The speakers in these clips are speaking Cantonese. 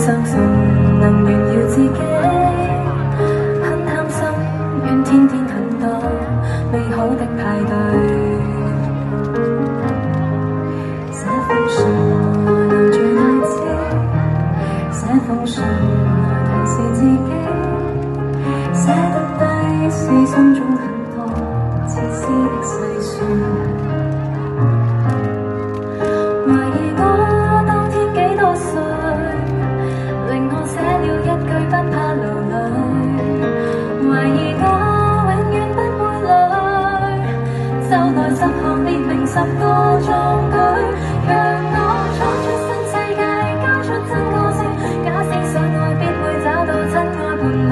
相信能炫耀自己，很貪心，願天天很多美好的派對。寫封信來留住大志，寫封信來提示自己，寫得低是心中很多自私的細碎。懷疑我當天幾多歲，令我寫了一句不怕流淚。懷疑我永遠不會累，就來10行列明10個壯舉，讓我闖出新世界，交出真個性。假使相愛，必會找到真愛伴侶。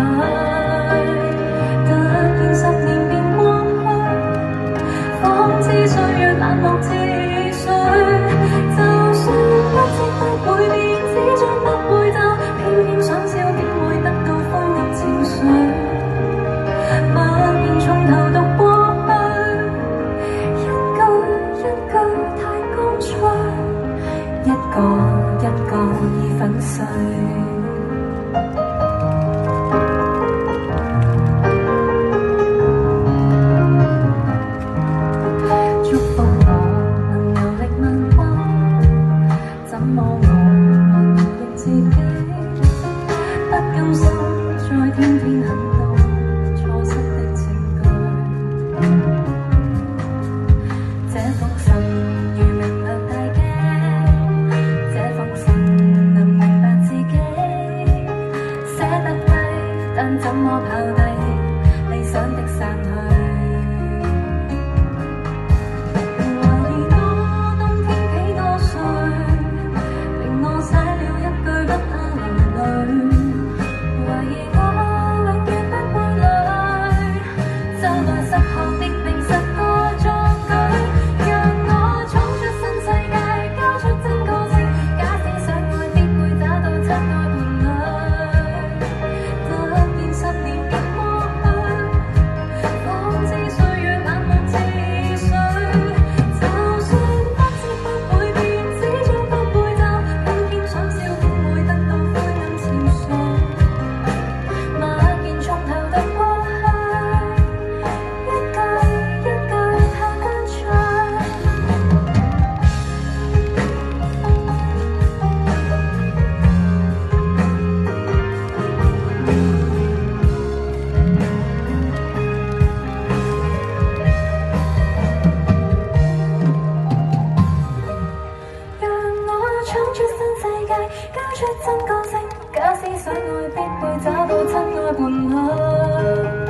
突然10年便過去，方知歲月冷漠似水。就算不知不會變，只將不會走，偏偏想笑竟會得到灰暗情緒。默然從頭讀過去，一句一句太乾脆，一個一個已粉碎。祝福我能遊歷萬關，怎麼我還回憶自己，不甘心再天天很多錯失的證據。這封信如明亮大鏡，這封信能明白自己，寫得低，但怎麼拋低理想的散去。懷疑我當天幾多歲，令我寫了一句不怕流淚。懷疑我永遠不會累，就來10行列明10個壯舉，讓我闖出新世界，交出真個性。假使相愛，必會找到真愛伴侶。突然10年便過去，方知歲月冷漠似水。就算不知不會變，只將不會走，偏偏想笑竟會得到灰暗情緒。默然從頭讀過去，一句一句太乾脆。讓我闖出新世界，交出真個性。假使相愛，必會找到真愛伴侶。